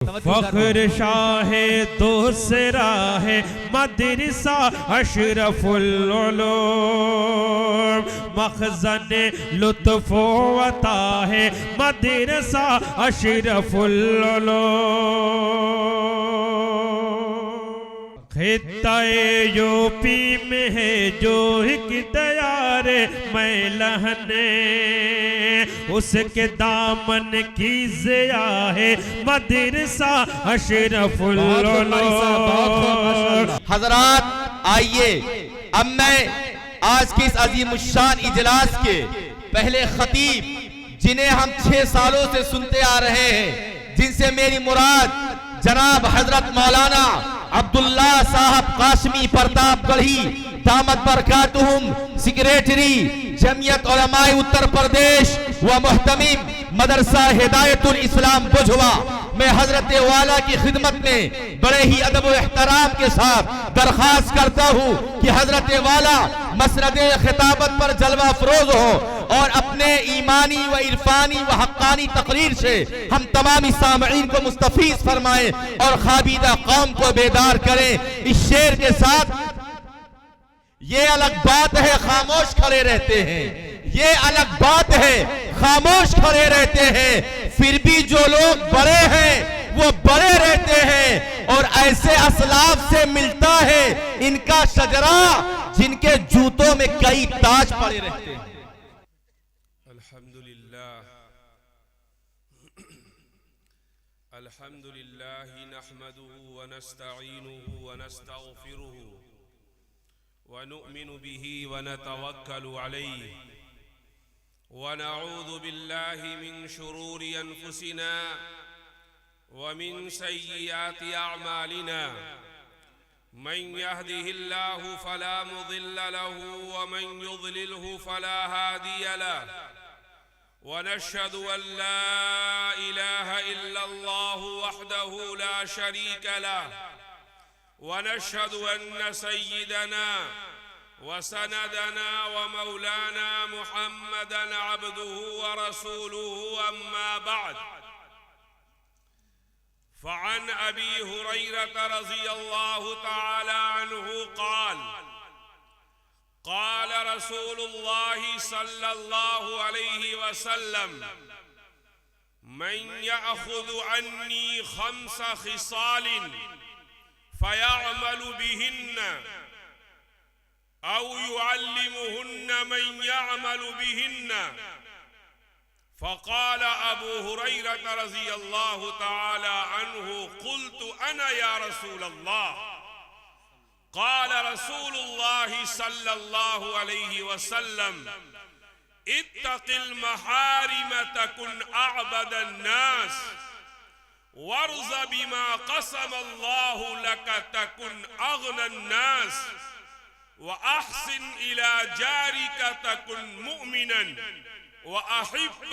फख्र शाह दूसरा है मदरसा अशरफुल उलूम, मखज़न लुत्फ़ अता है मदरसा अशरफुल उलूम। खित्ता-ए यूपी में है जो एक दयार मैलहने, उसके दामन की ज़िया है मदरसा अशरफुल उलूम। हज़रात आइए, अब मैं आज के इस अज़ीमुश्शान इजलास के पहले खतीब, जिन्हें हम 6 सालों से सुनते आ रहे हैं, जिनसे मेरी मुराद जनाब हजरत मौलाना अब्दुल्ला साहब काशमी प्रतापगढ़ी दामत बरकातुहुम, सेक्रेटरी जमियत उलमाए उत्तर प्रदेश व मुहतमिम मदरसा हिदायतुल इस्लाम बुझवा, मैं हजरत वाला की खिदमत में बड़े ही अदब व एहतराम के साथ दरख्वास्त करता हूँ कि हजरत वाला मसरदे खिताबत पर जलवा फरोज हो और अपने ईमानी व इरफानी व हक्कानी तकरीर से हम तमाम सामईन को मुस्तफीज फरमाएं और खाबीदा कौम को बेदार करें। इस शेर के साथ ये अलग बात है खामोश खड़े रहते हैं, ये अलग बात है खामोश खड़े रहते हैं, फिर भी जो लोग बड़े हैं वो बड़े रहते हैं और ऐसे असलाफ से मिलता है इनका शजरा जिनके जूतों में कई ताज पड़े रहते हैं। अल्हम्दुलिल्लाह नहमदुहु व नस्तईनुहु व नस्तगफिरुहु व नुअमिनु बिही व नतवक्कलु अलैहि व नऊज़ु बिल्लाहि मिन शुरूरि अनफुसिना व मिन सय्यिआति अअमालिना, मन यहदिहिल्लाहु फला मुदिल्ल लहु व मन युद्लिलहु फला हादिय लहु, व नशहदु अन ला इलाहा इल्लल्लाहु वहदहु ला शरीका लहु, व नशहदु अन्न सय्यिदना व सनदना व मौलाना मुहम्मदन अब्दुहु व रसूलुहु, अम्मा बअद। फ़अन अबी हुरैरता रज़ियल्लाहु तआला अन्हु क़ाल क़ाल रसूलुल्लाहि सल्लल्लाहु अलैहि वसल्लम, मन यअख़ुज़ु अन्नी ख़म्स ख़िसालिन फ़यअमलु बिहिन्न औ युअल्लिमुहुन्न मन यअमलु बिहिन्न। फ़क़ाल अबू हुरैरता रज़ियल्लाहु तआला अन्हु क़ुल्तु अना या रसूलल्लाह। क़ाल रसूलुल्लाहि सल्लल्लाहु अलैहि वसल्लम, इत्तक़िल महारिम तकुन अअबदन नास वर्ज़ बिमा क़समल्लाहु लक तकुन अग़नन नास व अहसिन इला जारिक तकुन मुअमिनन व अहिब्ब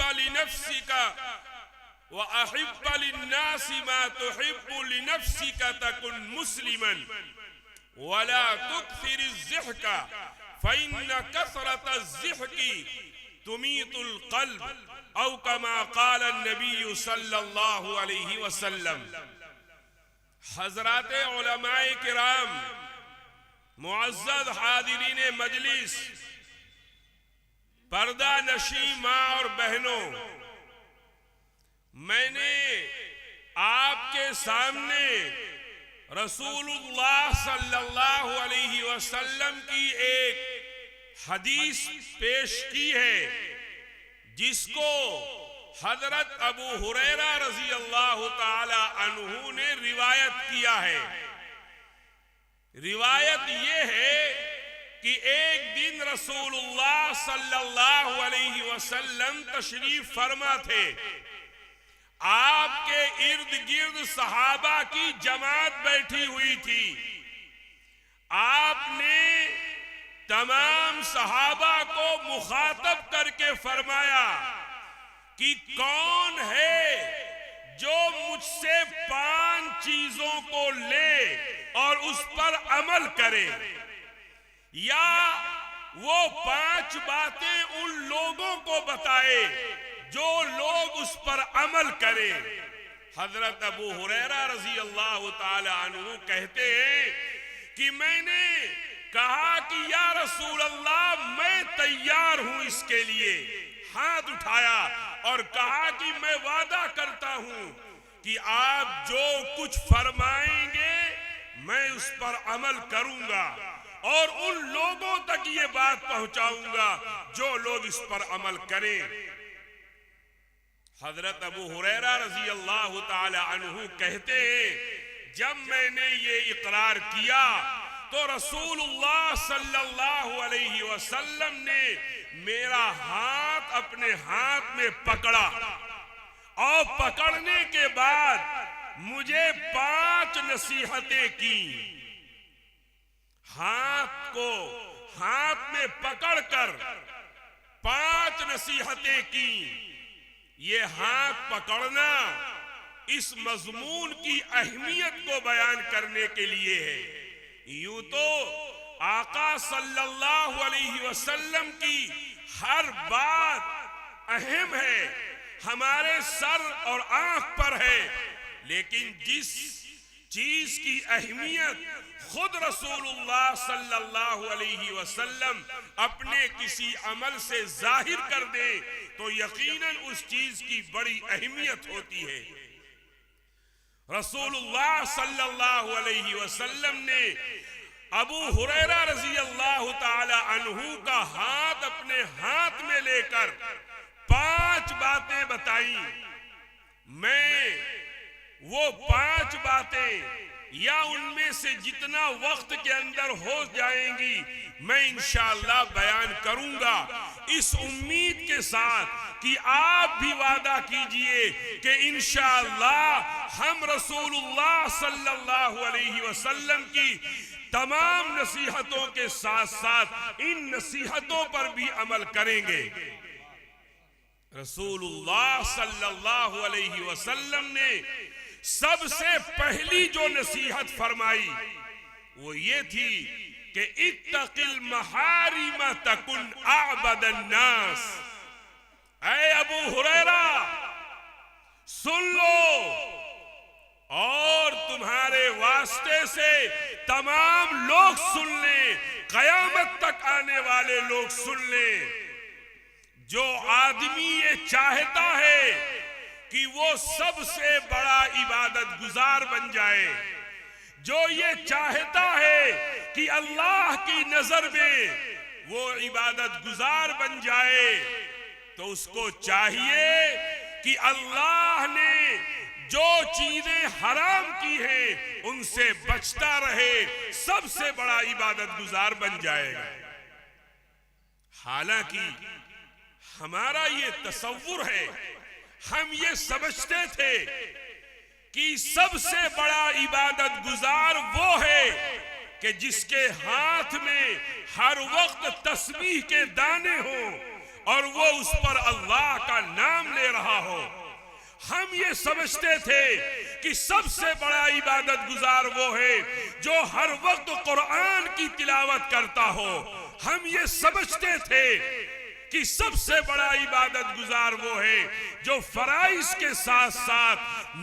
लिन्नासि मा तुहिब्बु लिनफ्सिक तकुन मुस्लिमन वला तुक्थिर ज़िहक फ़इन्न कसरत ज़िहकी तुमीतुल क़ल्ब औ कमा क़ाल नबी सल्लल्लाहु अलैहि वसल्लम। हज़रात उलमाए किराम, मुअज़्ज़ज़ हाज़िरीन मजलिस, पर्दा नशी माँ और बहनों, मैंने आपके सामने रसूलुल्लाह सल्लल्लाहु अलैहि वसल्लम की एक हदीस पेश की है, जिसको हजरत अबू हुरैरा रज़ी अल्लाह ताला अन्हु ने रिवायत किया है। रिवायत ये है कि एक दिन रसूलुल्लाह सल्लल्लाहु अलैहि वसल्लम तशरीफ फरमा थे। आपके इर्द गिर्द सहाबा की जमात बैठी हुई थी। आपने तमाम सहाबा को मुखातब करके फरमाया कि कौन है जो मुझसे 5 चीजों को ले और उस पर अमल करे, या वो 5 बातें उन लोगों को बताए जो लोग उस पर अमल करें। हजरत अबू हुरैरा रजी अल्लाह ताला अन्हु कहते हैं कि मैंने कहा कि या रसूल अल्लाह मैं तैयार हूं इसके लिए, हाथ उठाया और कहा कि मैं वादा करता हूं कि आप जो कुछ फरमाएंगे मैं उस पर अमल करूंगा और उन लोगों तक ये बात पहुंचाऊंगा जो लोग इस पर अमल करें। हजरत अबू हुरैरा रजी अल्लाह ताला अन्हु कहते हैं जब मैंने ये इकरार किया तो रसूलुल्लाह सल्लल्लाहु अलैहि वसल्लम ने मेरा हाथ अपने हाथ में पकड़ा और पकड़ने के बाद मुझे 5 नसीहतें की। हाथ को हाथ में पकड़कर 5 नसीहतें की। ये हाथ पकड़ना इस मजमून की अहमियत को बयान करने के लिए है। यूं तो आका सल्लल्लाहु अलैहि वसल्लम की हर बात अहम है, हमारे सर और आंख पर है, लेकिन जिस चीज की अहमियत खुद रसूलुल्लाह सल्लल्लाहु अलैहि वसल्लम अपने किसी अमल से जाहिर कर दे तो यकीनन उस चीज की बड़ी अहमियत होती है। रसूलुल्लाह सल्लल्लाहु अलैहि वसल्लम ने अबू हुरैरा रजी अल्लाह ताला अन्हु का हाथ अपने हाथ में लेकर 5 बातें बताई। मैं वो 5 बातें या उनमें से जितना वक्त के अंदर हो जाएंगी मैं इंशाअल्लाह बयान करूंगा, इस उम्मीद के साथ कि आप भी वादा कीजिए कि इंशाअल्लाह हम रसूलुल्लाह सल्लल्लाहु अलैहि वसल्लम की तमाम नसीहतों के साथ साथ इन नसीहतों पर भी अमल करेंगे। रसूलुल्लाह सल्लल्लाहु अलैहि वसल्लम ने सबसे पहली जो नसीहत फरमाई वो ये थी कि इत्तकिल महारिम तकुन अअबदन नास। ऐ अबू हुरैरा सुन लो और तुम्हारे वास्ते से तमाम लोग सुन लें, कयामत तक आने वाले लोग सुन लें। जो आदमी ये चाहता है कि वो सबसे बड़ा इबादत गुजार बन जाए, जो ये चाहता है कि अल्लाह की नजर में वो इबादत गुजार बन जाए, तो उसको चाहिए कि अल्लाह ने जो चीजें हराम की हैं उनसे बचता रहे, सबसे बड़ा इबादत गुजार बन जाएगा। हालांकि हमारा ये तसव्वुर है, हम ये समझते थे कि सबसे बड़ा इबादत गुजार वो है कि जिसके हाथ में हर वक्त तस्बीह के दाने हों और वो उस पर अल्लाह का नाम ले रहा हो। हम ये समझते थे कि सबसे बड़ा इबादत गुजार वो है जो हर वक्त कुरान की तिलावत करता हो। हम ये समझते थे कि सबसे बड़ा इबादत गुजार वो है जो फराइज के साथ साथ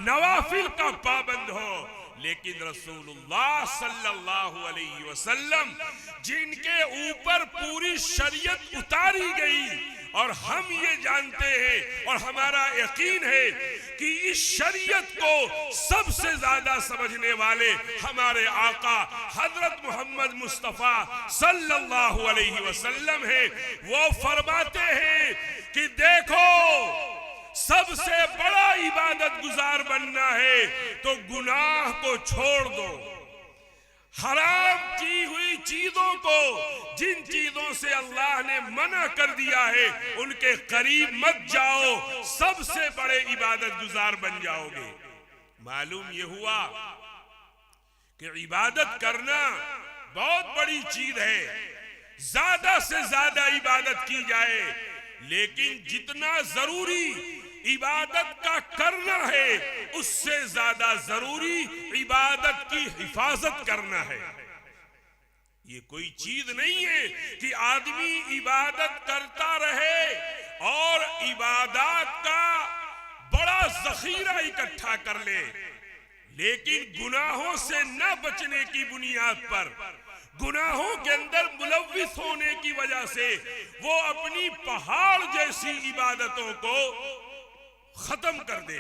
नवाफिल का पाबंद हो। लेकिन रसूलुल्लाह सल्लल्लाहु अलैहि वसल्लम जिनके ऊपर पूरी शरीयत उतारी गई, और हम ये जानते हैं और हमारा यकीन है कि इस शरीयत को सबसे ज्यादा समझने वाले हमारे आका हजरत मोहम्मद मुस्तफा सल्लल्लाहु अलैहि वसल्लम है। वो फरमाते हैं कि देखो सबसे बड़ा इबादत गुजार बनना है तो गुनाह को छोड़ दो, हराम की हुई चीजों को, जिन चीजों से अल्लाह ने मना कर दिया है उनके करीब मत जाओ, सबसे बड़े इबादत गुजार बन जाओगे। मालूम ये हुआ कि इबादत करना बहुत बड़ी चीज है, ज्यादा से ज्यादा इबादत की जाए, लेकिन जितना जरूरी इबादत का करना है उससे ज्यादा जरूरी इबादत की हिफाजत करना है। ये कोई चीज नहीं है कि आदमी इबादत करता रहे और इबादत का बड़ा जखीरा इकट्ठा कर ले, लेकिन गुनाहों से न बचने की बुनियाद पर, गुनाहों के अंदर मुलव्विस होने की वजह से वो अपनी पहाड़ जैसी इबादतों को खत्म कर दे,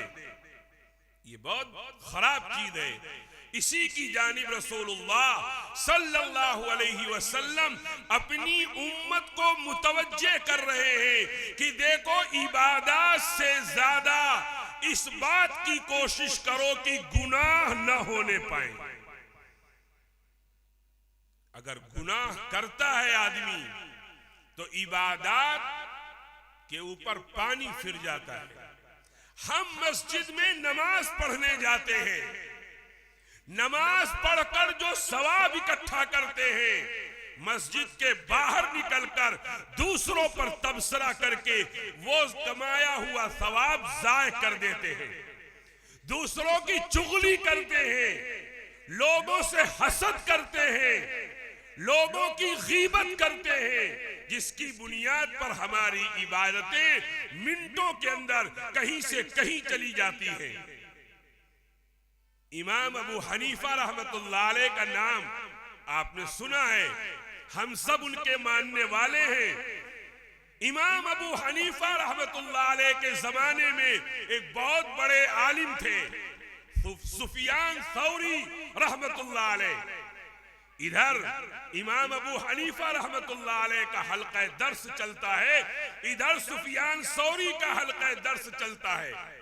ये बहुत खराब चीज है। इसी की जानिब रसूलुल्लाह सल्लल्लाहु अलैहि वसल्लम अपनी उम्मत को मुतवज्जे कर रहे हैं कि देखो, इबादत से ज्यादा इस बात की कोशिश करो कि गुनाह न होने पाए। अगर गुनाह करता है आदमी तो इबादत के ऊपर पानी फिर जाता है। हम मस्जिद में नमाज पढ़ने जाते हैं, नमाज पढ़कर जो सवाब इकट्ठा करते हैं, मस्जिद के बाहर निकलकर दूसरों पर तबसरा करके वो कमाया हुआ सवाब जाय कर देते हैं, दूसरों की चुगली करते हैं, लोगों से हसद करते हैं, लोगों की गीबत करते हैं, जिसकी बुनियाद पर हमारी इबादतें मिनटों के अंदर कहीं से कहीं चली जाती हैं। इमाम अबू हनीफा रहमतुल्लाह अलैह का नाम आपने सुना है, हम सब उनके मानने वाले हैं। इमाम अबू हनीफा रहमतुल्लाह अलैह के जमाने में एक बहुत बड़े आलिम थे, सुफियान सौरी रहमतुल्लाह अलैह। इधर इमाम अबू हनीफा रहमतुल्लाह अलैह का हल्का दर्स चलता है, इधर सुफियान सौरी का हल्का दर्स चलता है।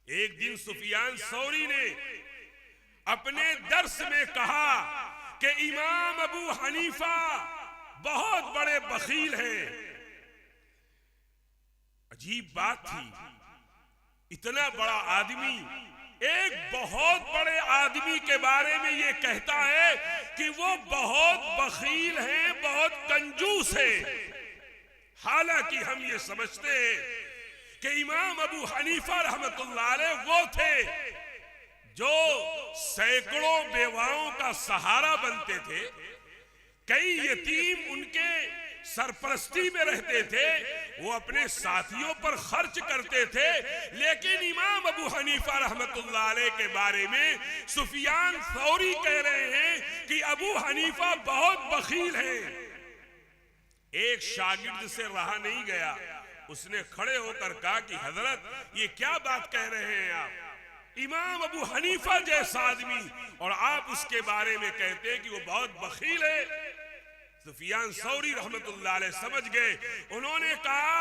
एक दिन सुफियान सौरी ने अपने दर्स में कहा कि इमाम अबू हनीफा बहुत बड़े बखील हैं। अजीब बात थी, इतना बड़ा आदमी एक बहुत बड़े आदमी के बारे में ये कहता है कि वो बहुत बखील हैं, बहुत कंजूस हैं। हालांकि हम ये समझते हैं कि इमाम अबू हनीफा रहमतुल्लाह अलैह वो थे जो सैकड़ों बेवाओं का सहारा बनते थे, कई यतीम उनके सरपरस्ती में रहते थे, वो अपने साथियों पर खर्च करते थे। लेकिन इमाम अबू हनीफा रहमतुल्लाह अलैह के बारे में सुफियान सौरी कह रहे हैं कि अबू हनीफा बहुत बखील हैं। एक शागिर्द से रहा नहीं गया, उसने खड़े होकर कहा कि हजरत ये क्या बात कह रहे हैं आप, इमाम अबू हनीफा जैसा आदमी और आप उसके बारे में कहते हैं कि वो बहुत बखील है। सुफियान सौरी रहमतुल्लाह अलैह समझ गए, उन्होंने कहा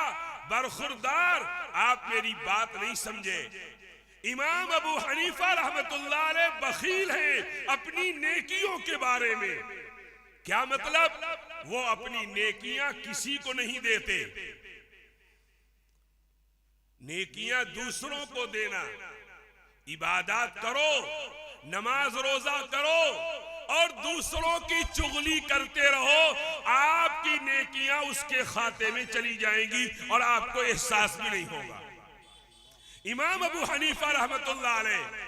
बरखुरदार आप मेरी बात नहीं समझे, इमाम अबू हनीफा रहमतुल्लाह अलैह बखील हैं अपनी नेकियों के बारे में। क्या मतलब? वो अपनी नेकियां किसी को नहीं देते, नेकियां दूसरों को देना। इबादत करो, नमाज रोजा करो और दूसरों की चुगली करते रहो, आपकी नेकियां उसके खाते में चली जाएंगी और आपको एहसास भी नहीं होगा। इमाम अबू हनीफा रहमतुल्लाह अलैह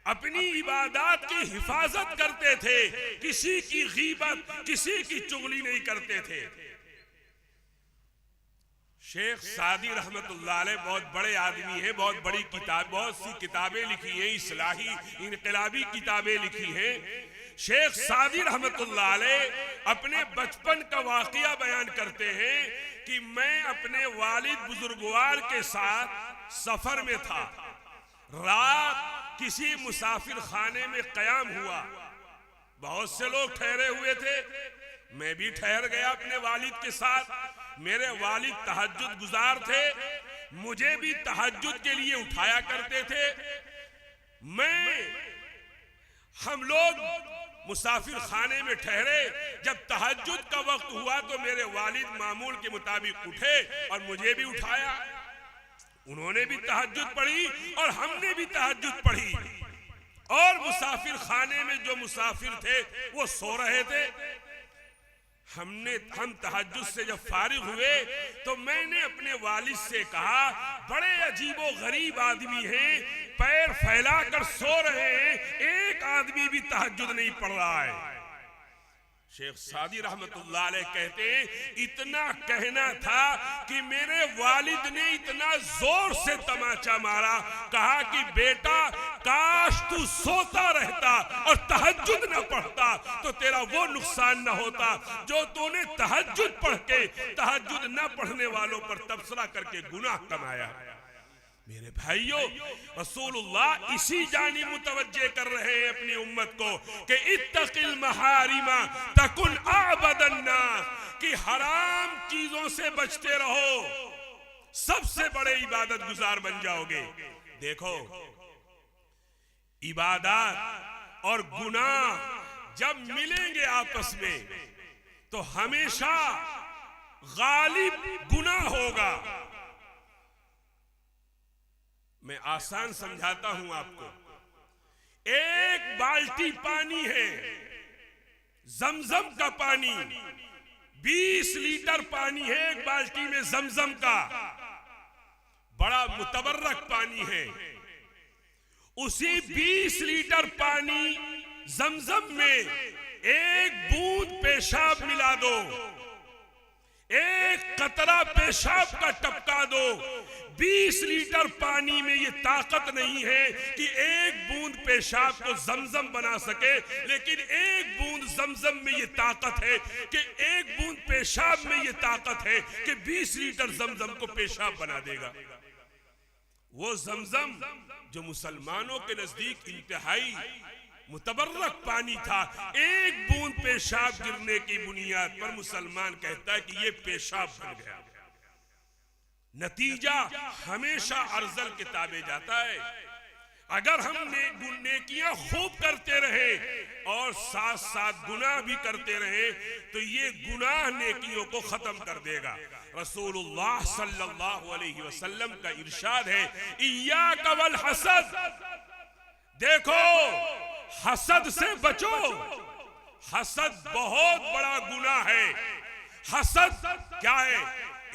अपनी इबादत की हिफाजत करते थे, किसी की गीबत, किसी की चुगली नहीं करते थे। शेख सादी रहमतुल्लाह अलैह बहुत बड़े आदमी हैं, बहुत बड़ी किताब, बहुत सी किताबें लिखी हैं, इस्लाही इनकलाबी किताबें लिखी हैं। शेख सादी रहमतुल्लाह अलैह अपने बचपन का वाकया बयान करते हैं कि मैं अपने वालिद बुजुर्गवार के साथ सफर में था, रात किसी मुसाफिर खाने में कयाम हुआ, बहुत से लोग ठहरे हुए थे, मैं भी ठहर गया अपने वालिद के साथ। मेरे वालिद तहज्जुद गुजार थे, मुझे भी तहज्जुद के लिए उठाया करते थे। हम लोग मुसाफिर खाने में ठहरे, जब तहज्जुद का वक्त हुआ तो मेरे वालिद मामूल के मुताबिक उठे और मुझे भी उठाया। उन्होंने भी तहज्जुद पढ़ी और हमने भी तहज्जुद पढ़ी, और मुसाफिर खाने में जो मुसाफिर थे वो सो रहे थे। हम तहज्जुद से जब फारिग हुए तो मैंने अपने वालिद से कहा, बड़े अजीबो गरीब आदमी हैं, पैर फैलाकर सो रहे हैं, एक आदमी भी तहज्जुद नहीं पढ़ रहा है। शेख सादी रहमतुल्लाह अलैह कहते हैं, इतना कहना था कि मेरे वालिद ने इतना जोर से तमाचा मारा, कहा कि बेटा काश तू सोता रहता और तहज्जुद न पढ़ता तो तेरा वो नुकसान न होता जो तूने तहज्जुद पढ़ के तहज्जुद न पढ़ने वालों पर तबसरा करके गुनाह कमाया। मेरे भाइयों, रसूलुल्लाह इसी जानी मुतवज्जे कर रहे हैं अपनी उम्मत को कि इत्तकिल महारिमा तकुन आबदन नास, कि हराम चीजों से बचते रहो, सबसे बड़े इबादत गुजार बन जाओगे। देखो, इबादत और गुनाह जब मिलेंगे आपस में तो हमेशा गालिब गुनाह होगा। मैं आसान समझाता हूं आपको। एक बाल्टी पानी है, जमजम का पानी, 20 लीटर पानी है एक बाल्टी में जमजम का, बड़ा मुतबर्रक पानी है। उसी 20 लीटर पानी जमजम में एक बूंद पेशाब मिला दो, एक कतरा पेशाब का टपका दो। 20 लीटर पानी में ये ताकत नहीं है कि एक बूंद पेशाब को जमजम बना सके, लेकिन एक बूंद जमजम में ये ताकत है कि एक बूंद पेशाब में ये ताकत है कि 20 लीटर जमजम को पेशाब बना देगा। वो जमजम जो मुसलमानों के नजदीक इंतहाई मुतबर्रक पानी था, एक बूंद पेशाब गिरने की बुनियाद पर मुसलमान कहता है कि ये पेशाब बन गया। नतीजा हमेशा अर्जल के ताबे जाता है। अगर हम नेकियां खूब करते रहे और साथ साथ गुनाह भी करते रहे तो ये गुनाह नेकियों को खत्म कर देगा। रसूलुल्लाह सल्लल्लाहु अलैहि वसल्लम का इरशाद है, इय्याका वल हसद, देखो हसद से बचो, हसद बहुत बड़ा गुनाह है। हसद क्या है?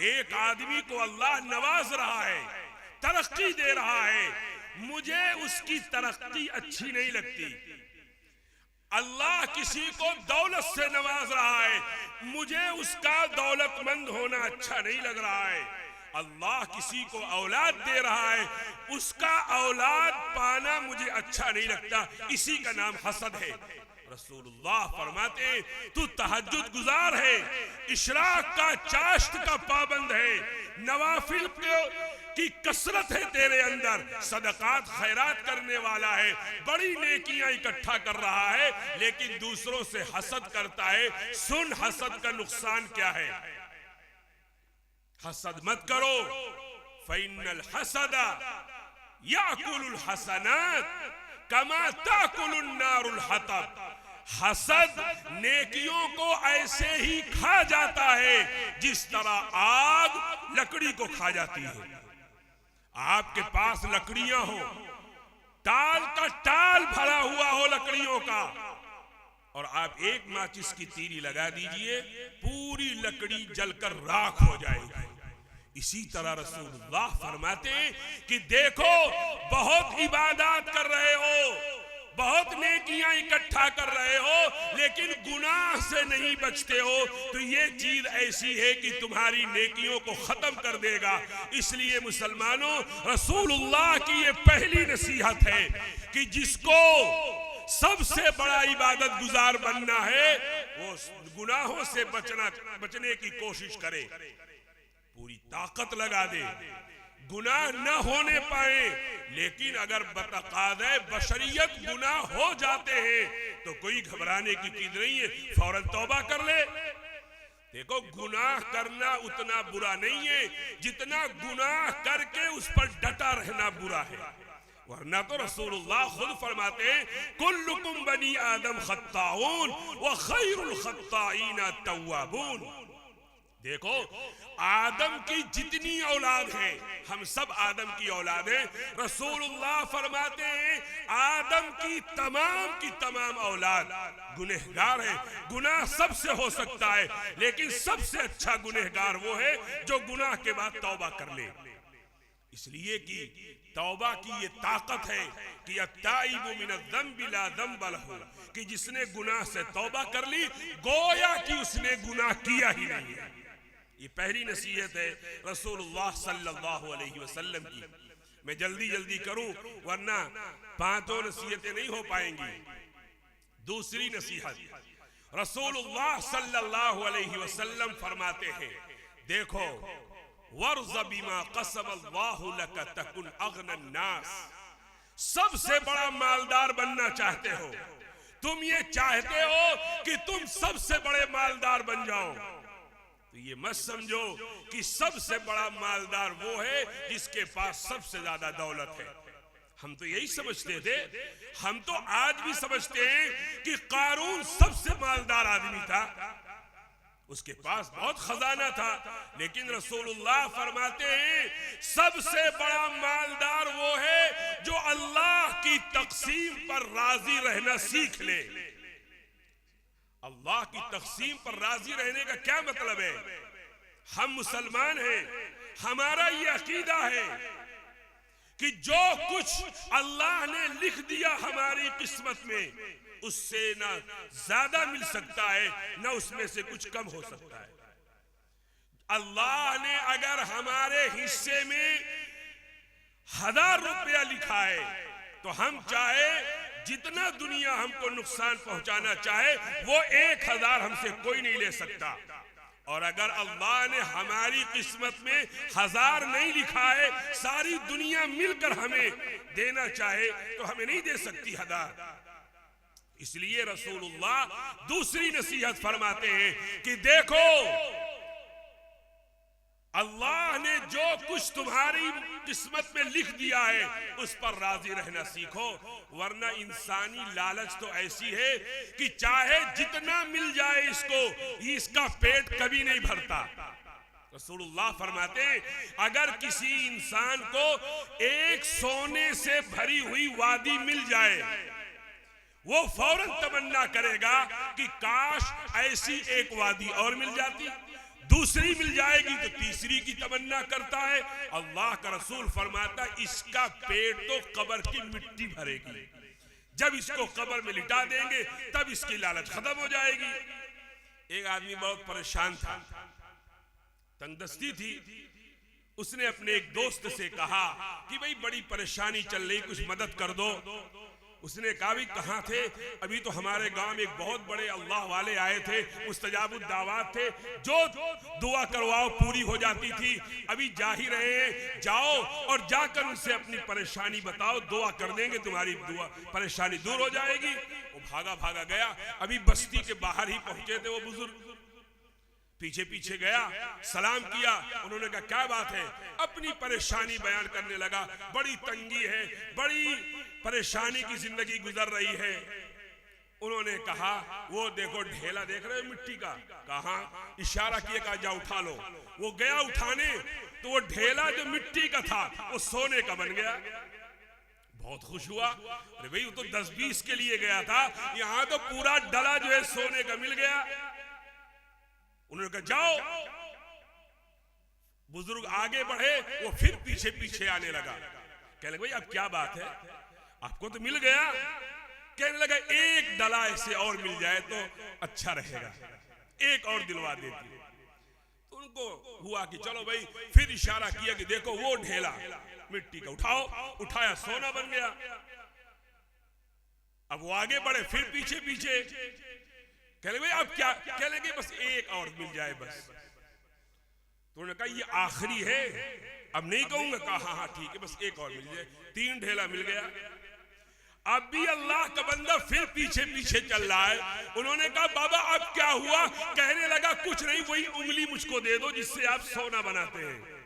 एक आदमी को अल्लाह नवाज रहा है, तरक्की दे रहा है, मुझे उसकी तरक्की अच्छी नहीं लगती। अल्लाह किसी को दौलत से नवाज रहा है, मुझे उसका दौलतमंद होना अच्छा नहीं लग रहा है। अल्लाह किसी को औलाद दे रहा है, उसका औलाद पाना मुझे अच्छा नहीं लगता, इसी का नाम हसद है। रसूलुल्लाह फरमाते तू तहज्जुद गुजार है, इशराक का चाश्त का पाबंद है, नवाफिल की कसरत है तेरे अंदर, सदकात खैरात करने वाला है, बड़ी नेकियां इकट्ठा कर रहा है, लेकिन दूसरों से हसद करता है। सुन हसद का नुकसान क्या है। हसद मत करो, फइन्नल हसदा याकुलुल हसनात कमा ताकुलुन नारुल हतब। हसद नेकियों को ऐसे ही खा जाता है जिस तरह आग लकड़ी को खा जाती है। आपके पास लकड़ियां हो, टाल का टाल भरा हुआ हो लकड़ियों का, और आप एक माचिस की तीली लगा दीजिए, पूरी लकड़ी जलकर राख हो जाएगी। इसी तरह रसूलुल्लाह फरमाते कि देखो बहुत इबादत कर रहे हो, बहुत नेकियां इकट्ठा कर रहे हो, लेकिन गुनाह से नहीं बचते हो, तो ये चीज ऐसी है कि तुम्हारी नेकियों को खत्म कर देगा। इसलिए मुसलमानों, रसूलुल्लाह की ये पहली नसीहत है कि जिसको सबसे बड़ा इबादत गुजार बनना है वो गुनाहों से बचने की कोशिश करे, पूरी ताकत लगा दे, गुनाह न होने पाए। लेकिन अगर बतकाज़े बशरियत गुनाह हो जाते हैं तो कोई घबराने की चीज नहीं है, फौरन तौबा कर ले। देखो, गुनाह करना उतना बुरा नहीं है जितना गुनाह करके उस पर डटा रहना बुरा है। वरना तो रसूलुल्लाह खुद फरमाते हैं कुल्लुकुम बनी आदम खत्ताऊन व खैरुल खत्ताईन तव्वाबून। देखो, आदम की जितनी औलाद है, हम सब आदम की औलाद है। रसूलुल्लाह फरमाते हैं आदम की तमाम औलाद गुनहगार है। गुनाह सबसे हो सकता है, लेकिन सबसे अच्छा गुनहगार वो है जो गुनाह के बाद तौबा कर ले। इसलिए कि तौबा की ये ताकत है कि अत्ताइबु मिनज़्ज़ंबि ला ज़ंब लहू, कि जिसने गुनाह से तौबा कर ली गोया कि उसने गुनाह किया ही नहीं है। ये पहली नसीहत है रसूलुल्लाह सल्लल्लाहु अलैहि वसल्लम की। मैं जल्दी जल्दी करूं वरना पांचों नसीहतें नहीं हो पाएंगी। दूसरी नसीहत, रसूलुल्लाह सल्लल्लाहु अलैहि वसल्लम फरमाते हैं, देखो वर्ज़ बिमा क़समल्लाहु लक तकुन अग़नन नास, सबसे बड़ा मालदार बनना चाहते हो, तुम ये चाहते हो कि तुम सबसे बड़े मालदार बन जाओ, तो ये मत समझो कि सबसे बड़ा मालदार वो है जिसके पास सबसे ज्यादा दौलत है। हम तो यही समझते थे, हम तो आज भी समझते हैं कि कारून सबसे मालदार आदमी था, उसके पास बहुत खजाना था, लेकिन रसूलुल्लाह फरमाते हैं सबसे बड़ा मालदार वो है जो अल्लाह की तक़सीम पर राजी रहना सीख ले। अल्लाह की तक़सीम पर राजी रहने का क्या मतलब है? हम मुसलमान हैं, हमारा ये अकीदा है कि जो कुछ अल्लाह ने लिख दिया हमारी किस्मत में उससे ना ज्यादा मिल सकता है ना उसमें से कुछ कम हो सकता है। अल्लाह ने अगर हमारे हिस्से में 1000 रुपया लिखा है तो हम चाहे जितना दुनिया हमको नुकसान पहुंचाना चाहे वो 1000 हमसे कोई नहीं ले सकता, और अगर अल्लाह ने हमारी किस्मत में 1000 नहीं लिखा है, सारी दुनिया मिलकर हमें देना चाहे तो हमें नहीं दे सकती 1000। इसलिए रसूलुल्लाह दूसरी नसीहत फरमाते हैं कि देखो अल्लाह ने जो कुछ तुम्हारी किस्मत में लिख दिया है उस पर राजी रहना सीखो, वरना इंसानी लालच तो ऐसी है कि चाहे जितना मिल जाए इसको, इसका पेट कभी नहीं भरता। रसूलुल्लाह फरमाते हैं अगर किसी इंसान को एक सोने से भरी हुई वादी मिल जाए, वो फौरन तमन्ना करेगा कि काश ऐसी एक वादी और मिल जाती, दूसरी मिल जाएगी तो तीसरी की तमन्ना करता है। अल्लाह का रसूल फरमाता इसका पेट तो कब्र की मिट्टी भरेगी, जब इसको कब्र में लिटा देंगे तब इसकी लालच खत्म हो जाएगी। एक आदमी बहुत परेशान था, तंगदस्ती थी, उसने अपने एक दोस्त से कहा कि भाई बड़ी परेशानी चल रही, कुछ मदद कर दो। उसने कहा भी कहाँ थे? अभी तो हमारे गांव में एक बहुत बड़े अल्लाह वाले आए थे, मुस्तजाबुद दावत थे, जो दुआ करवाओ पूरी हो जाती थी, अभी जा ही रहे हैं, जाओ और जाकर उनसे अपनी परेशानी बताओ, दुआ कर देंगे, तुम्हारी दुआ परेशानी दूर हो जाएगी। वो भागा भागा गया, अभी बस्ती के बाहर ही पहुंचे थे वो बुजुर्ग, पीछे पीछे गया, सलाम किया, उन्होंने कहा क्या बात है? अपनी परेशानी बयान करने लगा, बड़ी तंगी है, बड़ी परेशानी की जिंदगी गुजर रही है। उन्होंने कहा वो देखो ढेला देख रहे हो मिट्टी का? कहा, इशारा किया, कहा जा उठा लो। वो गया उठाने तो वो ढेला जो मिट्टी का था वो सोने का बन गया। बहुत खुश हुआ, अरे भाई वो तो 10-20 के लिए गया था, यहाँ तो पूरा डला जो है सोने का मिल गया। उन्होंने कहा जाओ। बुजुर्ग आगे बढ़े, वो फिर पीछे पीछे आने लगा, कहने लगा भाई अब क्या बात है, आपको तो मिल गया। कहने लगा एक डला ऐसे और मिल जाए तो अच्छा रहेगा, एक और दिलवा देती। तो उनको हुआ कि चलो भाई, फिर इशारा किया कि देखो वो ढेला मिट्टी का उठाओ, उठाया, सोना बन गया। अब वो आगे बढ़े, फिर पीछे पीछे, कहने भाई अब क्या? कहने लगे बस एक और मिल जाए बस। तो उन्होंने कहा ये आखिरी है, अब नहीं कहूंगा। कहा हाँ हाँ ठीक है, बस एक और मिल जाए। 3 ढेला मिल गया। अब भी अल्लाह का बंदा फिर पीछे पीछे चल रहा है। उन्होंने कहा बाबा अब क्या हुआ? कहने लगा कुछ नहीं, वही उंगली मुझको दे दो जिससे आप सोना बनाते हैं।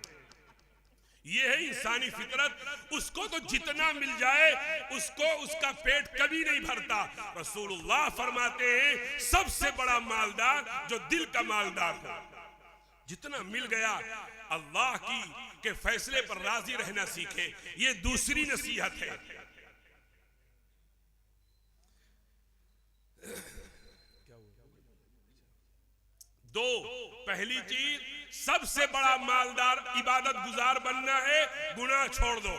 ये है इंसानी फितरत, उसको तो जितना मिल जाए उसको उसका पेट कभी नहीं भरता। रसूलुल्लाह फरमाते हैं सबसे बड़ा मालदार जो दिल का मालदार हो। जितना मिल गया अल्लाह के फैसले पर राजी रहना सीखे, ये दूसरी नसीहत है। दो, पहली चीज सबसे बड़ा मालदार इबादत गुजार बनना है, गुनाह छोड़ दो।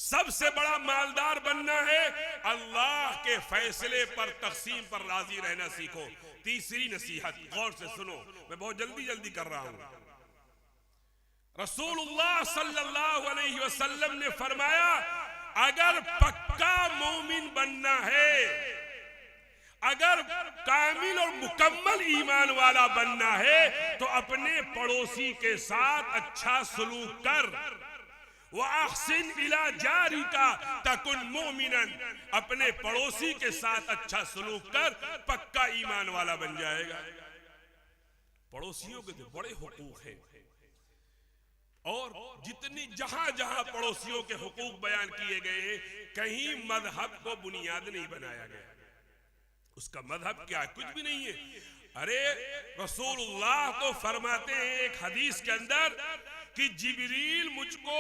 सबसे बड़ा मालदार बनना है, अल्लाह के फैसले पर तकसीम पर राजी रहना सीखो। तीसरी नसीहत, गौर से सुनो, मैं बहुत जल्दी कर रहा हूं। रसूलुल्लाह सल्लल्लाहु अलैहि वसल्लम ने फरमाया, अगर पक्का मोमिन बनना है, अगर कामिल और मुकम्मल ईमान वाला बनना है, तो अपने पड़ोसी के साथ अच्छा सलूक कर। वअहसिन इला जारिका तकुन मोमिनन, अपने पड़ोसी के साथ अच्छा सलूक कर, पक्का ईमान वाला बन जाएगा। पड़ोसियों के तो बड़े हुकूक हैं, और जितनी जहां जहां पड़ोसियों के हुकूक बयान किए गए हैं, कहीं मजहब को बुनियाद नहीं बनाया गया। उसका मजहब क्या है? कुछ भी नहीं है। अरे रसूलुल्लाह तो फरमाते हैं एक हदीस के अंदर कि जिब्रील मुझको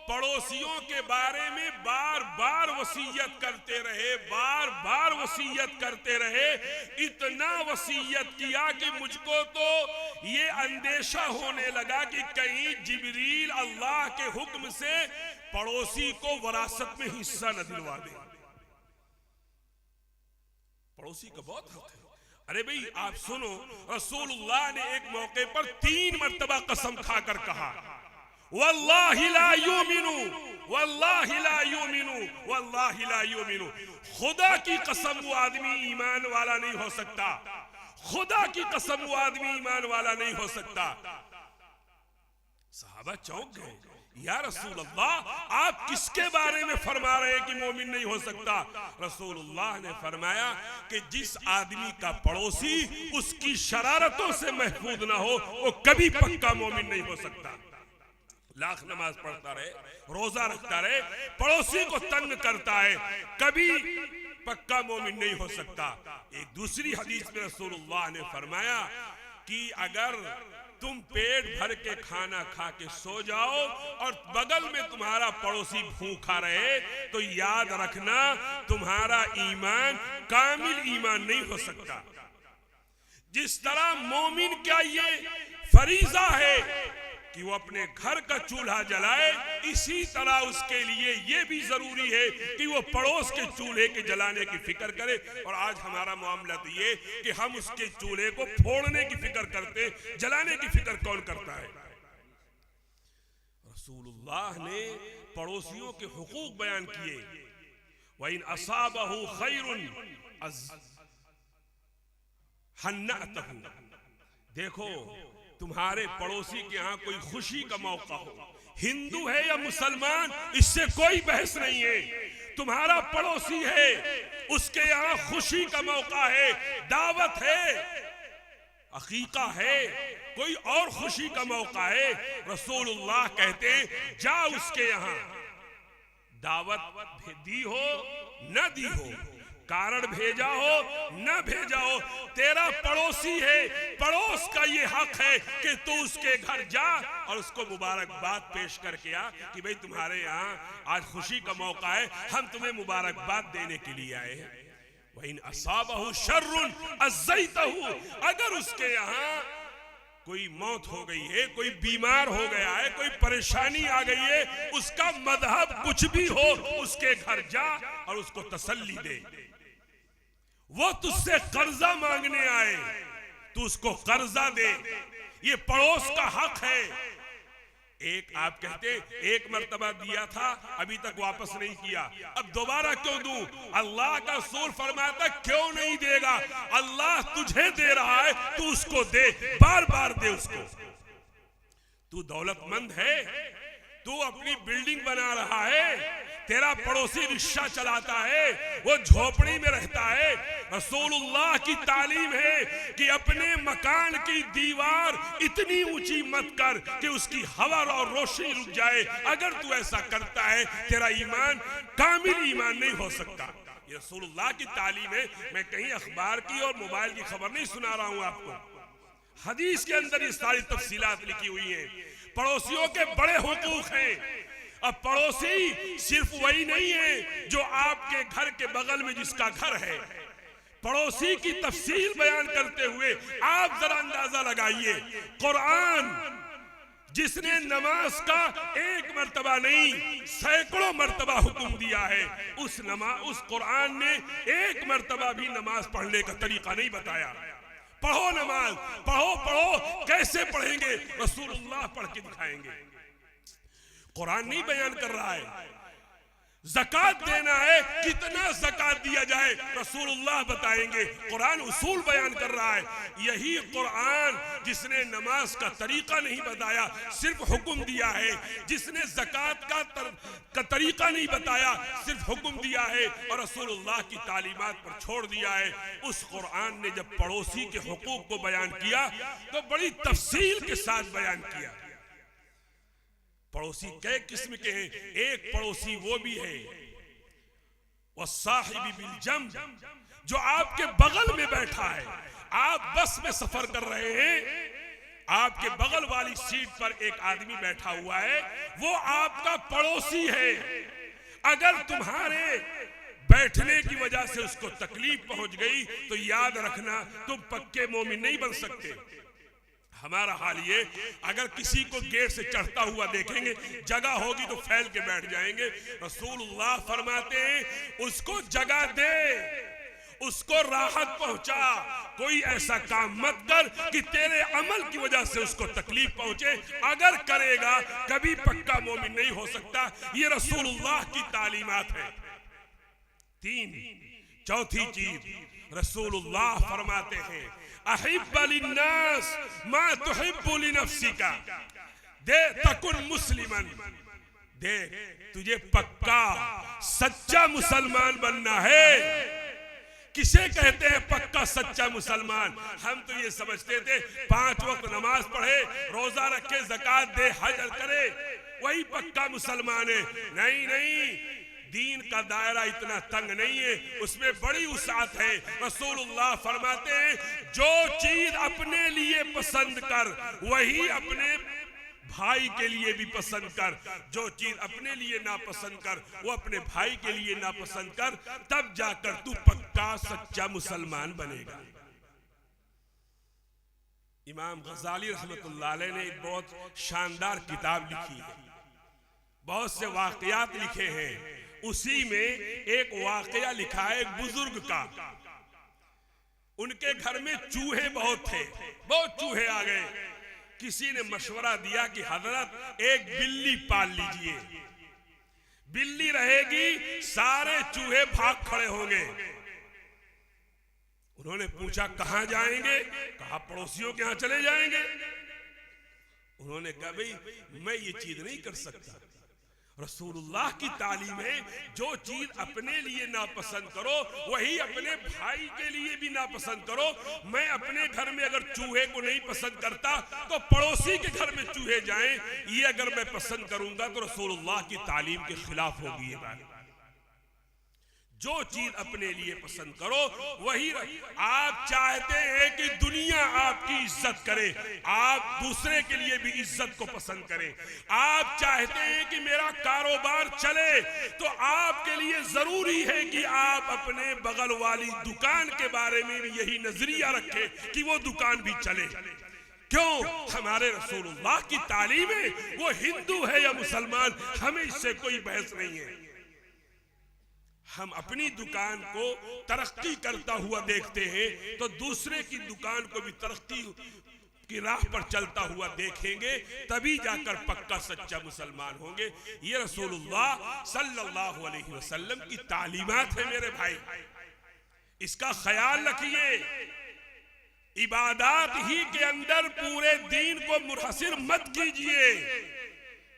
पड़ोसियों के बारे में बार बार वसीयत करते रहे, बार बार वसीयत करते रहे। इतना वसीयत किया कि मुझको तो ये अंदेशा होने लगा कि कहीं जिब्रील अल्लाह के हुक्म से पड़ोसी को विरासत में हिस्सा न दिलवा दे। पड़ोसी का बहुत हक है। अरे भाई आप सुनो, रसूलुल्लाह ने एक मौके पर 3 मर्तबा कसम खाकर कहा, वल्लाहि ला युमिनु, वल्लाहि ला युमिनु, वल्लाहि ला युमिनु। खुदा की कसम वो आदमी ईमान वाला नहीं हो सकता, खुदा की कसम वो आदमी ईमान वाला नहीं हो सकता। सहाबा चौंक गए, या रसूल अल्लाह, आप किसके बारे में फरमा रहे हैं कि मोमिन नहीं हो सकता? रसूलुल्लाह ने फरमाया कि जिस आदमी का पड़ोसी उसकी शरारतों से महफूज ना हो, वो कभी पक्का मोमिन नहीं हो सकता। लाख नमाज पढ़ता रहे, रोजा रखता रहे, पड़ोसी को तंग करता है, कभी पक्का मोमिन नहीं हो सकता। एक दूसरी हदीस में रसूलुल्लाह ने फरमाया कि अगर तुम पेट भर के खाना खा के सो जाओ और बगल में तुम्हारा पड़ोसी भूखा रहे, तो याद रखना तुम्हारा ईमान कामिल ईमान नहीं हो सकता। जिस तरह मोमिन का ये फरीजा है कि वो अपने घर का चूल्हा जलाए, इसी तरह उसके लिए ये भी जरूरी है कि वो पड़ोस के चूल्हे के जलाने की फिक्र करे। और आज हमारा मामला तो ये कि हम उसके चूल्हे को फोड़ने की फिक्र करते, जलाने की फिक्र कौन करता है? रसूलुल्लाह ने पड़ोसियों के हुकूक बयान किए, वइन असाबहु खैरुन हन्नअतहु। देखो, तुम्हारे पड़ोसी के यहाँ कोई खुशी का मौका हो, हिंदू है या मुसलमान, इससे कोई बहस नहीं है। तुम्हारा पड़ोसी है, उसके यहाँ खुशी का मौका है, दावत है, अकीका है, कोई और खुशी का मौका है, रसूलुल्लाह कहते हैं जा उसके यहाँ, दावत दी हो न दी हो, कारण भेजा हो न भेजा हो, तेरा पड़ोसी है, पड़ोस का ये हक है कि तू उसके घर जा और उसको मुबारकबाद पेश करके आ कि भाई तुम्हारे यहाँ आज खुशी का मौका है, हम तुम्हें मुबारकबाद देने के लिए आए हैं। वहीं असाबहु शर्रुन अज़्ज़ैतहु, अगर उसके यहाँ कोई मौत हो गई है, कोई बीमार हो गया है, कोई परेशानी आ गई है, उसका मजहब कुछ भी हो, उसके घर जा और उसको तसल्ली दे। वो तुझसे कर्जा मांगने आए, तू उसको कर्जा दे, ये पड़ोस का हक है। एक आप कहते एक मर्तबा दिया था, अभी तक वापस नहीं किया, अब दोबारा क्यों दूं? अल्लाह का रसूल फरमाता क्यों नहीं देगा? अल्लाह तुझे दे रहा है, तू उसको दे, बार बार दे उसको। तू दौलतमंद है, तू अपनी बिल्डिंग बना रहा है, तेरा पड़ोसी रिक्शा चलाता है, वो झोपड़ी में रहता है। रसूलुल्लाह की तालीम है कि अपने मकान की दीवार इतनी ऊंची मत कर कि उसकी हवा और रोशनी रुक जाए। अगर तू ऐसा करता है, तेरा ईमान कामिल ईमान नहीं हो सकता। ये रसूलुल्लाह की तालीम है। मैं कहीं अखबार की और मोबाइल की खबर नहीं सुना रहा हूं आपको, हदीस के अंदर ये सारी तफसीलात लिखी हुई हैं। पड़ोसियों के बड़े हुकूक हैं। अब पड़ोसी सिर्फ वही नहीं है जो आपके घर के बगल में जिसका घर है। पड़ोसी की तफसील बयान करते हुए आप जरा अंदाजा लगाइए, कुरान जिसने नमाज का एक मर्तबा नहीं सैकड़ों मर्तबा हुक्म दिया है, उस कुरान ने एक मर्तबा भी नमाज पढ़ने का तरीका नहीं बताया। पढ़ो नमाज, पढ़ो पढ़ो, कैसे पढ़ेंगे? रसूलुल्लाह पढ़ के दिखाएंगे। कुरान नहीं बयान कर रहा है। ज़कात देना है, कितना ज़कात दिया जाए रसूलुल्लाह बताएंगे। कुरान उसूल बयान कर रहा है। यही कुरान जिसने नमाज का तरीका नहीं बताया, सिर्फ हुक्म दिया है, जिसने ज़कात का तरीका नहीं बताया, सिर्फ हुक्म दिया है और रसूलुल्लाह की तालीमात पर छोड़ दिया है, उस कुरान ने जब पड़ोसी के हुकूक को बयान किया तो बड़ी तफसील के साथ बयान किया। पड़ोसी कई किस्म के हैं। एक पड़ोसी वो भी है वस्साहिबी बिल जंब, जो आपके बगल में बैठा है। आप बस में सफर कर रहे हैं, आपके बगल वाली सीट पर एक आदमी बैठा हुआ है, वो आपका पड़ोसी है। अगर तुम्हारे बैठने की वजह से उसको तकलीफ पहुंच गई तो याद रखना तुम पक्के मोमिन नहीं बन सकते। हमारा हाल ये, अगर किसी को गेट से चढ़ता हुआ देखेंगे, जगह होगी तो फैल के बैठ जाएंगे। रसूलुल्लाह फरमाते हैं उसको जगह दे, उसको राहत पहुंचा। कोई ऐसा काम मत कर कि तेरे अमल की वजह से उसको तकलीफ पहुंचे। अगर करेगा कभी पक्का मोमिन नहीं हो सकता। ये रसूलुल्लाह की तालीमात है। चौथी चीज रसूलुल्लाह फरमाते हैं अहिब्बु लिन्नास मा तुहिब्बु लिनफ्सिका, दे तकुन मुस्लिमन, दे तुझे पक्का सच्चा मुसलमान बनना है। किसे कहते हैं पक्का सच्चा मुसलमान? हम तो ये समझते थे 5 वक्त नमाज पढ़े, रोजा रखे, ज़कात दे, हज करे, वही पक्का मुसलमान है। नहीं नहीं, दीन का दायरा इतना तंग नहीं है, उसमें बड़ी वसाअत है। रसूलुल्लाह फरमाते हैं जो चीज अपने लिए पसंद कर वही अपने भाई के लिए भी पसंद कर। जो चीज अपने लिए नापसंद कर वो अपने भाई के लिए नापसंद कर, तब जाकर तू पक्का सच्चा मुसलमान बनेगा। इमाम गज़ाली रहमतुल्लाह अलैह ने एक बहुत शानदार किताब लिखी है, बहुत से वाक़यात लिखे हैं। उसी में एक वाक़या लिखा है एक बुजुर्ग का। उनके घर में चूहे बहुत थे, बहुत चूहे आ गए। किसी ने मशवरा दिया कि हजरत एक बिल्ली पाल लीजिए, बिल्ली रहेगी, सारे चूहे भाग खड़े होंगे। उन्होंने पूछा कहां जाएंगे? कहा पड़ोसियों के यहां चले जाएंगे। उन्होंने कहा भाई मैं ये चीज नहीं कर सकता। रसूलुल्लाह की तालीम है जो चीज अपने लिए नापसंद करो वही अपने भाई के लिए भी नापसंद करो। मैं अपने घर में अगर चूहे को नहीं पसंद करता तो पड़ोसी के घर में चूहे जाएं, ये अगर मैं पसंद करूंगा तो रसूलुल्लाह की तालीम के खिलाफ होगी ये बात। जो चीज अपने लिए पसंद करो वही। आप चाहते हैं कि दुनिया आपकी इज्जत करे, आप दूसरे के लिए भी इज्जत को पसंद करें। आप चाहते हैं कि मेरा कारोबार चले तो आपके लिए जरूरी है कि आप अपने बगल वाली दुकान के बारे में भी यही नजरिया रखें कि वो दुकान भी चले। क्यों? हमारे रसूलुल्लाह की तालीम है, वो हिंदू है या मुसलमान, हमें इससे कोई बहस नहीं है। हम अपनी दुकान को तरक्की करता हुआ देखते हैं तो दूसरे की दुकान को भी तरक्की की राह पर चलता हुआ देखेंगे, तभी जाकर पक्का सच्चा मुसलमान होंगे। ये रसूलुल्लाह सल्लल्लाहु अलैहि वसल्लम की तालीमात है मेरे भाई, इसका ख्याल रखिए। इबादत ही के अंदर पूरे दीन को मुनहसिर मत कीजिए।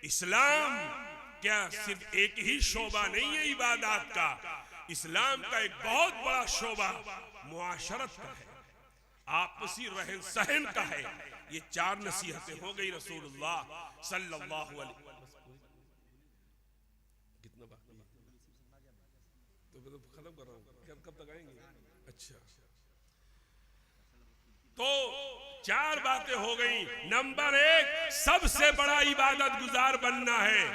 इस्लाम क्या सिर्फ एक ही शोबा नहीं है इबादत का, इस्लाम का एक बहुत बड़ा शोबा मुआशरत का है, आपसी रहन सहन का है। ये 4 नसीहतें हो गई रसूलुल्लाह सल्लल्लाहु अलैहि वसल्लम। कितना बाकी तो खत्म कर रहा हूं, कब तक आएंगे? अच्छा, तो 4 बातें हो गई। नंबर 1, सबसे बड़ा इबादत गुजार बनना है।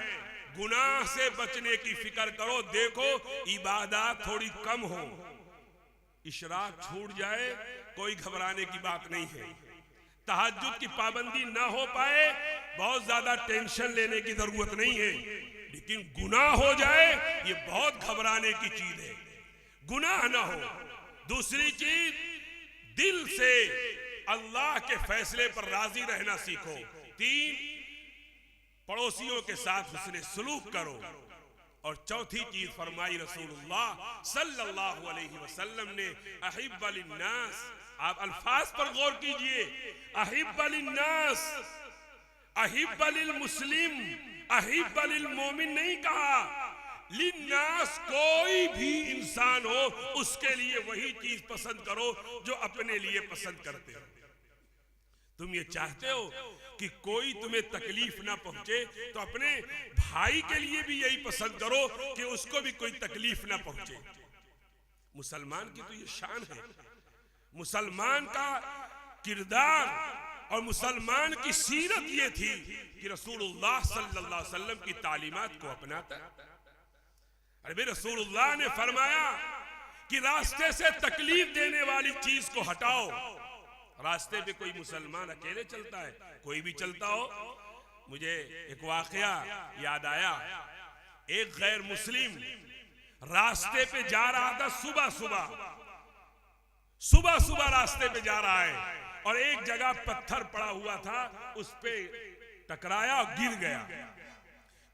गुनाह से बचने की फिक्र करो। देखो इबादत थोड़ी कम हो, इशराक छूट जाए कोई घबराने की बात नहीं है। तहज्जुद की पाबंदी ना हो पाए, बहुत ज्यादा टेंशन लेने की जरूरत नहीं है, लेकिन गुनाह हो जाए ये बहुत घबराने की चीज है। गुनाह ना हो। दूसरी चीज, दिल से अल्लाह के फैसले पर राजी रहना सीखो। 3, पड़ोसियों के साथ हुस्ने सुलूक करो। और चौथी चीज फरमाई रसूलुल्लाह सल्लल्लाहु अलैहि वसल्लम ने, अहिब्ब लिन्नास। आप अल्फाज पर गौर कीजिए, अहिब्ब लिन्नास, अहिब्ब लिल मुस्लिम, अहिब्ब लिल मोमिन नहीं कहा। लिन्नास, कोई भी इंसान हो उसके लिए वही चीज पसंद करो जो अपने लिए पसंद करते हो। तुम ये चाहते हो कि कोई तुम्हें तकलीफ ना पहुंचे, तो अपने भाई के लिए भी यही पसंद करो कि उसको भी कोई तकलीफ ना पहुंचे। मुसलमान की तो ये शान है, मुसलमान का किरदार और मुसलमान की सीरत ये थी कि रसूलुल्लाह सल्लल्लाहु अलैहि वसल्लम की तालीमात को अपनाता। अरे रसूलुल्लाह ने फरमाया कि रास्ते से तकलीफ देने वाली चीज को हटाओ। रास्ते पे कोई मुसलमान अकेले चलता है, कोई भी चलता हो। मुझे एक वाकया याद आया। एक गैर मुस्लिम रास्ते पे जा रहा था, सुबह सुबह रास्ते पे जा रहा है और एक जगह पत्थर पड़ा हुआ था, उस पे टकराया और गिर गया।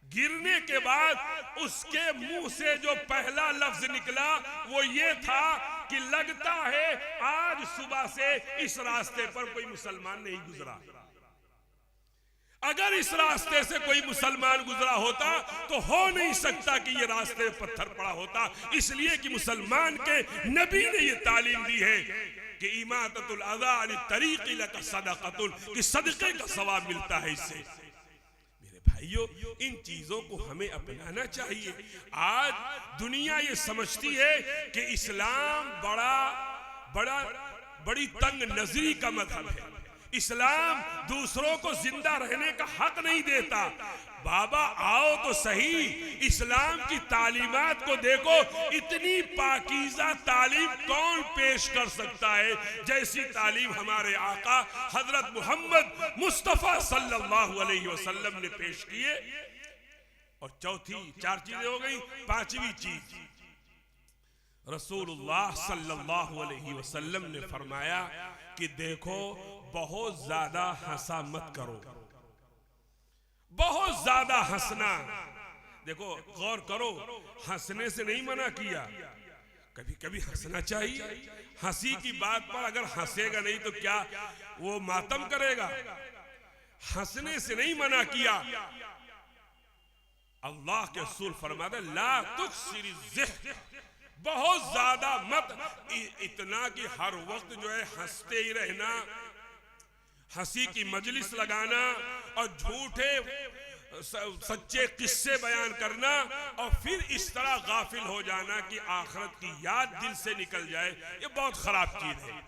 गिरने के बाद उसके मुंह से जो पहला लफ्ज निकला वो ये था कि लगता है आज सुबह से इस रास्ते पर कोई मुसलमान नहीं गुजरा। अगर इस रास्ते से कोई मुसलमान गुजरा होता तो हो नहीं सकता कि ये रास्ते में पत्थर पड़ा होता, इसलिए कि मुसलमान के नबी ने ये तालीम दी है कि इमाततुल अज़ा अन तरीक़ लक सदक़तुल, कि सदक़े का सवाब मिलता है इससे। मेरे भाइयों, इन चीजों को हमें अपनाना चाहिए। आज दुनिया ये समझती है कि इस्लाम बड़ी तंग नजरी का मजहब है, इस्लाम दूसरों को जिंदा रहने का हक नहीं देता। बाबा आओ तो सही, इस्लाम की तालीमात को देखो, इतनी पाकीज़ा तालीम कौन पेश कर सकता है जैसी तालीम हमारे आका हजरत मोहम्मद मुस्तफा सल्लल्लाहु अलैहि वसल्लम ने पेश किए। और चौथी, 4 चीजें हो गई, 5वीं चीज रसूलुल्लाह सल्लल्लाहु अलैहि वसल्लम ने फरमाया कि देखो बहुत ज्यादा हंसा मत करो, बहुत ज्यादा हंसना। देखो गौर करो, हंसने से नहीं मना किया, कभी कभी हंसना चाहिए। हंसी की बात पर अगर हंसेगा नहीं तो क्या वो मातम करेगा? हंसने से नहीं मना किया। अल्लाह के रसूल फरमाते ला तुक्सिरिज़्ज़िह्र, बहुत ज्यादा मत, इतना कि हर वक्त जो है हंसते ही रहना, हंसी की मजलिस लगाना और झूठे सच्चे किस्से बयान करना और फिर इस तरह गाफिल हो जाना कि आखिरत की याद दिल से निकल जाए, ये बहुत खराब चीज है।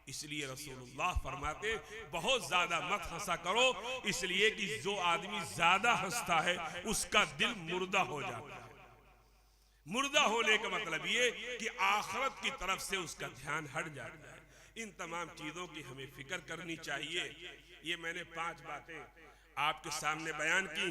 इसलिए रसूलुल्लाह फरमाते बहुत ज्यादा मत हंसा करो, इसलिए कि जो आदमी ज्यादा हंसता है उसका दिल मुर्दा हो जाता है। मुर्दा होने का मतलब ये कि आखिरत की तरफ से उसका ध्यान हट जाता है। इन तमाम चीजों की हमें फिक्र करनी चाहिए। ये मैंने 5 बातें आपके सामने बयान की।